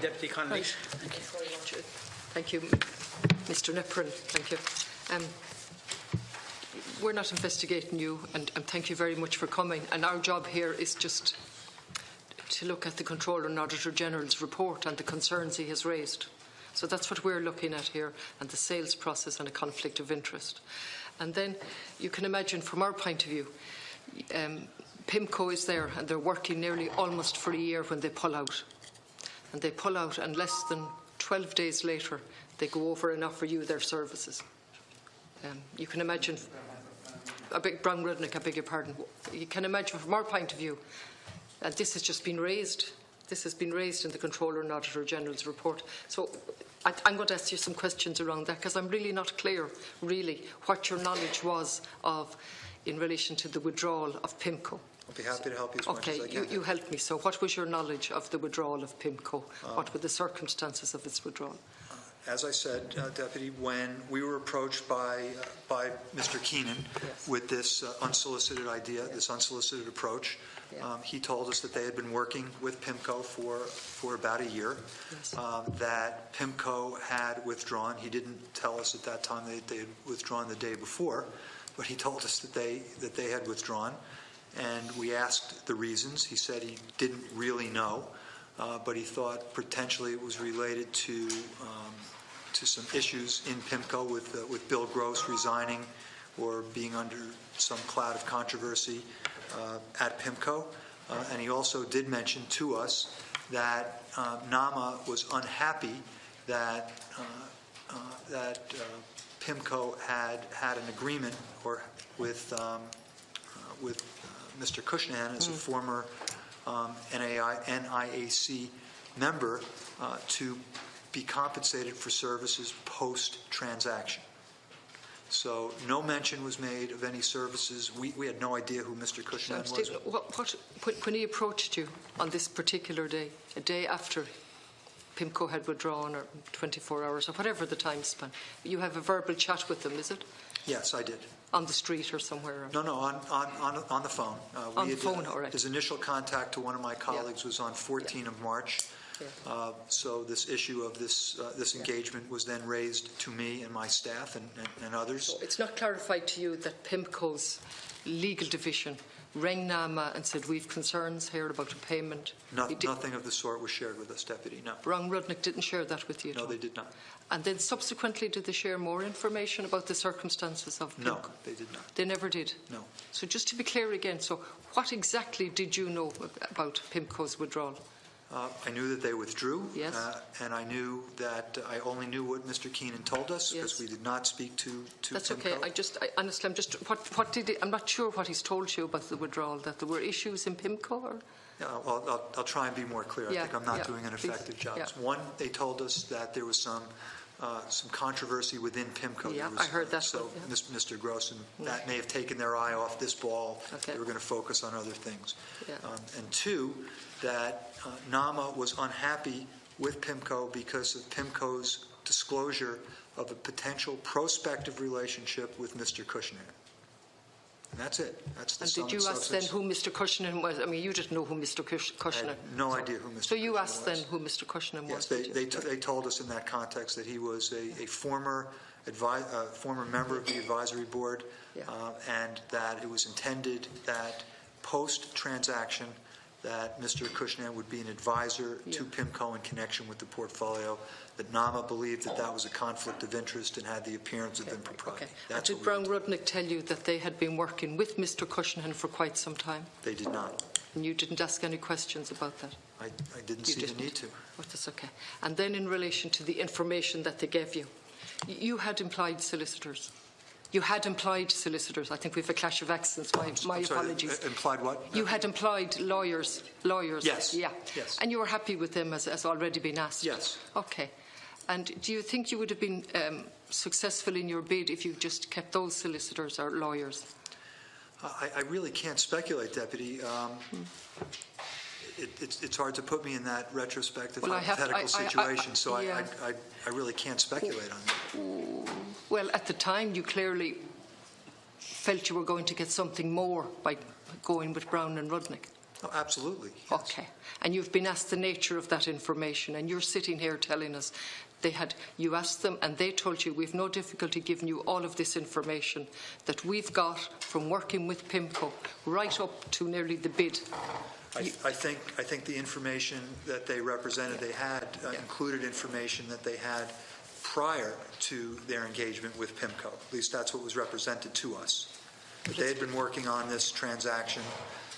Deputy Connolly. Thank you very much. Thank you, Mr. Neporent. Thank you. We're not investigating you, and thank you very much for coming. And our job here is just to look at the Controller and Auditor General's report and the concerns he has raised. So that's what we're looking at here, and the sales process and a conflict of interest. And then you can imagine from our point of view, PIMCO is there and they're working nearly almost for a year when they pull out. And they pull out, and less than 12 days later they go over and offer you their services. You can imagine, Brown Rudnick, I beg your pardon, you can imagine from our point of view, and this has just been raised. This has been raised in the Controller and Auditor General's report. So I'm going to ask you some questions around that, because I'm really not clear, really, what your knowledge was of in relation to the withdrawal of PIMCO. I'll be happy to help you as much as I can. Okay, you help me. So what was your knowledge of the withdrawal of PIMCO? What were the circumstances of its withdrawal? As I said, Deputy, when we were approached by Mr. Keenan with this unsolicited idea, this unsolicited approach, he told us that they had been working with PIMCO for about a year, that PIMCO had withdrawn. He didn't tell us at that time they had withdrawn the day before, but he told us that they had withdrawn, and we asked the reasons. He said he didn't really know, but he thought potentially it was related to some issues in PIMCO with Bill Gross resigning or being under some cloud of controversy at PIMCO. And he also did mention to us that NAMA was unhappy that PIMCO had an agreement with Mr. Cushnahan as a former NIAC member to be compensated for services post-transaction. So no mention was made of any services. We had no idea who Mr. Cushnahan was. When he approached you on this particular day, a day after PIMCO had withdrawn, or 24 hours, or whatever the time span, you have a verbal chat with them, is it? Yes, I did. On the street or somewhere? No, on the phone. On the phone, all right. His initial contact to one of my colleagues was on 14 of March. So this issue of this engagement was then raised to me and my staff and others. So it's not clarified to you that PIMCO's legal division rang NAMA and said, we've concerns here about a payment? Nothing of the sort was shared with us, Deputy, no. Brown Rudnick didn't share that with you? No, they did not. And then subsequently, did they share more information about the circumstances of PIMCO? No, they did not. They never did? No. So just to be clear again, so what exactly did you know about PIMCO's withdrawal? I knew that they withdrew, yes. And I knew that I only knew what Mr. Keenan told us, because we did not speak to That's PIMCO. Okay. Honestly, what did he, I'm not sure what he's told you about the withdrawal, that there were issues in PIMCO? Or? Well, I'll try and be more clear. I think I'm not doing an effective job. One, they told us that there was some controversy within PIMCO. Yeah, I heard that. So Mr. Gross and that may have taken their eye off this ball. Okay. They were going to focus on other things. And two, that NAMA was unhappy with PIMCO because of PIMCO's disclosure of a potential prospective relationship with Mr. Cushnahan. And that's it. That's the and sum did you and ask substance. then who Mr. Cushnahan was? I mean, you didn't know who Mr. Cushnahan. I had no idea who Mr. Cushnahan was. So you asked then who Mr. Cushnahan was? Yes, they told us in that context that he was a former member of the advisory board, and that it was intended that post-transaction that Mr. Cushnahan would be an advisor to PIMCO in connection with the portfolio, that NAMA believed that that was a conflict of interest and had the appearance of impropriety. That's did Brown Rudnick tell you that they had been working with Mr. Cushnahan for quite some time? They did not. And you didn't ask any questions about that? I didn't see the need to. Oh, that's okay. And then in relation to the information that they gave you, you had employed solicitors. You had employed solicitors. I think we have a clash of accents. My apologies. Implied what? You had employed lawyers. Yes. Yeah. Yes. And you were happy with them, as already been asked? Yes. Okay. And do you think you would have been successful in your bid if you just kept those solicitors or lawyers? I really can't speculate, Deputy. It's hard to put me in that retrospective hypothetical situation, so I really can't speculate on that. Well, at the time, you clearly felt you were going to get something more by going with Brown and Rudnick. Oh, absolutely. Yes. Okay. And you've been asked the nature of that information, and you're sitting here telling us you asked them and they told you we've no difficulty giving you all of this information that we've got from working with PIMCO right up to nearly the bid. I think the information that they represented they had included information that they had prior to their engagement with PIMCO. At least that's what was represented to us. But they had been working on this transaction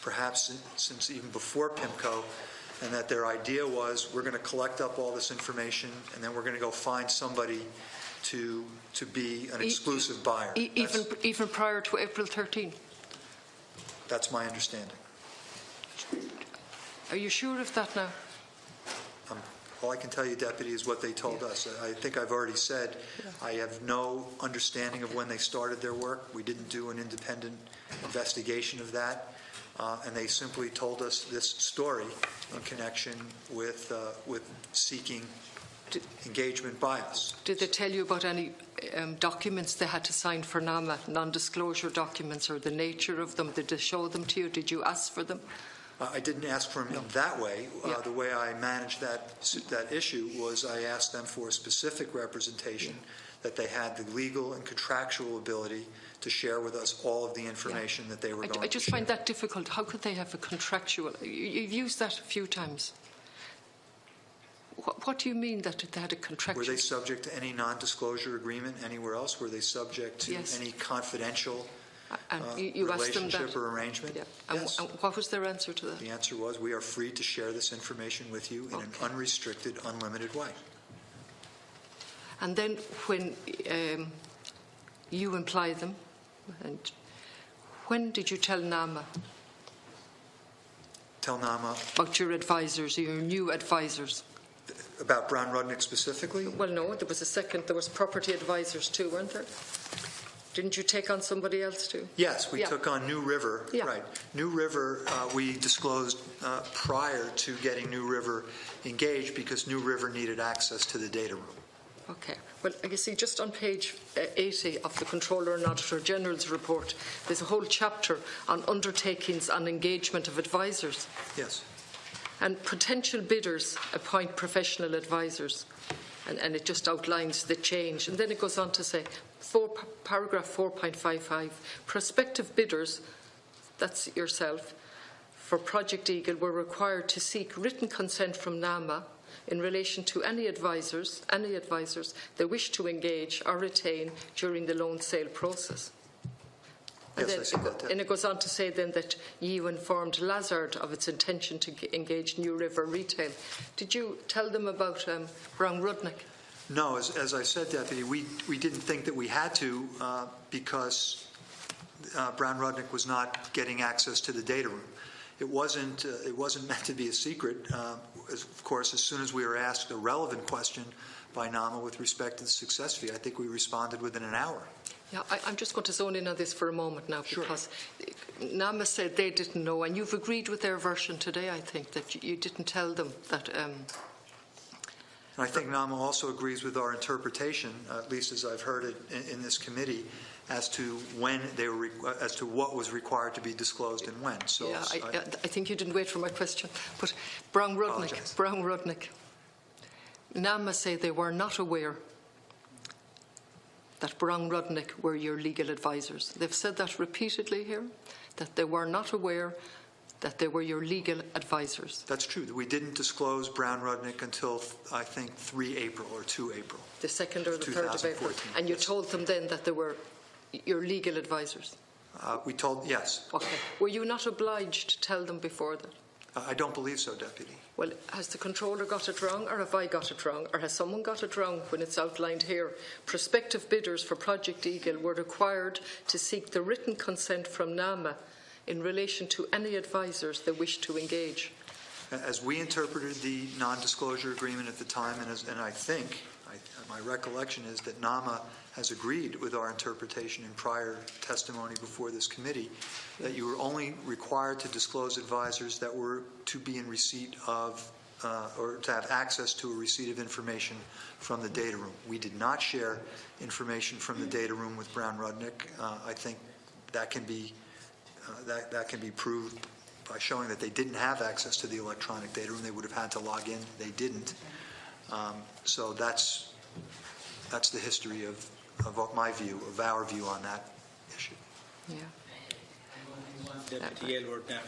perhaps since even before PIMCO, and that their idea was we're going to collect up all this information and then we're going to go find somebody to be an exclusive buyer. Even prior to April 13? That's my understanding. Are you sure of that now? All I can tell you, Deputy, is what they told us. I think I've already said I have no understanding of when they started their work. We didn't do an independent investigation of that. And they simply told us this story in connection with seeking engagement by us. Did they tell you about any documents they had to sign for NAMA, non-disclosure documents, or the nature of them? Did they show them to you? Did you ask for them? I didn't ask for them in that way. The way I managed that issue was I asked them for a specific representation that they had the legal and contractual ability to share with us all of the information that they were going to share. I just find that difficult. How could they have a contractual? You've used that a few times. What do you mean that they had a contractual? Were they subject to any non-disclosure agreement anywhere else? Were they subject to any confidential you asked them relationship that? or arrangement? Yeah. And what was their answer to that? The answer was, we are free to share this information with you in an unrestricted, unlimited way. And then when you imply them, and when did you tell NAMA? Tell NAMA? About your advisors, your new advisors. About Brown Rudnick specifically? Well, no, there was property advisors too, weren't there? Didn't you take on somebody else too? Yes, we took on New River. Yeah. Right. New River, we disclosed prior to getting New River engaged because New River needed access to the data room. Okay. Well, you see, just on page 80 of the Controller and Auditor General's report, there's a whole chapter on undertakings and engagement of advisors. Yes. And potential bidders appoint professional advisors. And it just outlines the change. And then it goes on to say, paragraph 4.55, prospective bidders, that's yourself, for Project Eagle were required to seek written consent from NAMA in relation to any advisors they wish to engage or retain during the loan sale process. And it goes on to say then that you informed Lazard of its intention to engage New River Retail. Did you tell them about Brown Rudnick? No, as I said, Deputy, we didn't think that we had to because Brown Rudnick was not getting access to the data room. It wasn't meant to be a secret. Of course, as soon as we were asked a relevant question by NAMA with respect to the success fee, I think we responded within an hour. Yeah, I'm just going to zone in on this for a moment now because NAMA said they didn't know, and you've agreed with their version today, I think, that you didn't tell them that... And I think NAMA also agrees with our interpretation, at least as I've heard it in this committee, as to when they were, as to what was required to be disclosed and when. So yeah, I think you didn't wait for my question. But Brown Rudnick, NAMA say they were not aware that Brown Rudnick were your legal advisors. They've said that repeatedly here, that they were not aware that they were your legal advisors. That's true. We didn't disclose Brown Rudnick until, I think, 3 April or 2 April. The 2nd or the 3rd of April. And you told them then that they were your legal advisors? We told, yes. Okay. Were you not obliged to tell them before that? I don't believe so, Deputy. Well, has the Controller got it wrong, or have I got it wrong, or has someone got it wrong when it's outlined here? Prospective bidders for Project Eagle were required to seek the written consent from NAMA in relation to any advisors they wish to engage. As we interpreted the non-disclosure agreement at the time, and I think, my recollection is that NAMA has agreed with our interpretation in prior testimony before this committee, that you were only required to disclose advisors that were to be in receipt of or to have access to a receipt of information from the data room. We did not share information from the data room with Brown Rudnick. I think that can be proved by showing that they didn't have access to the electronic data room. They would have had to log in. They didn't. So that's the history of my view, of our view on that issue. Yeah. Deputy Aylward now.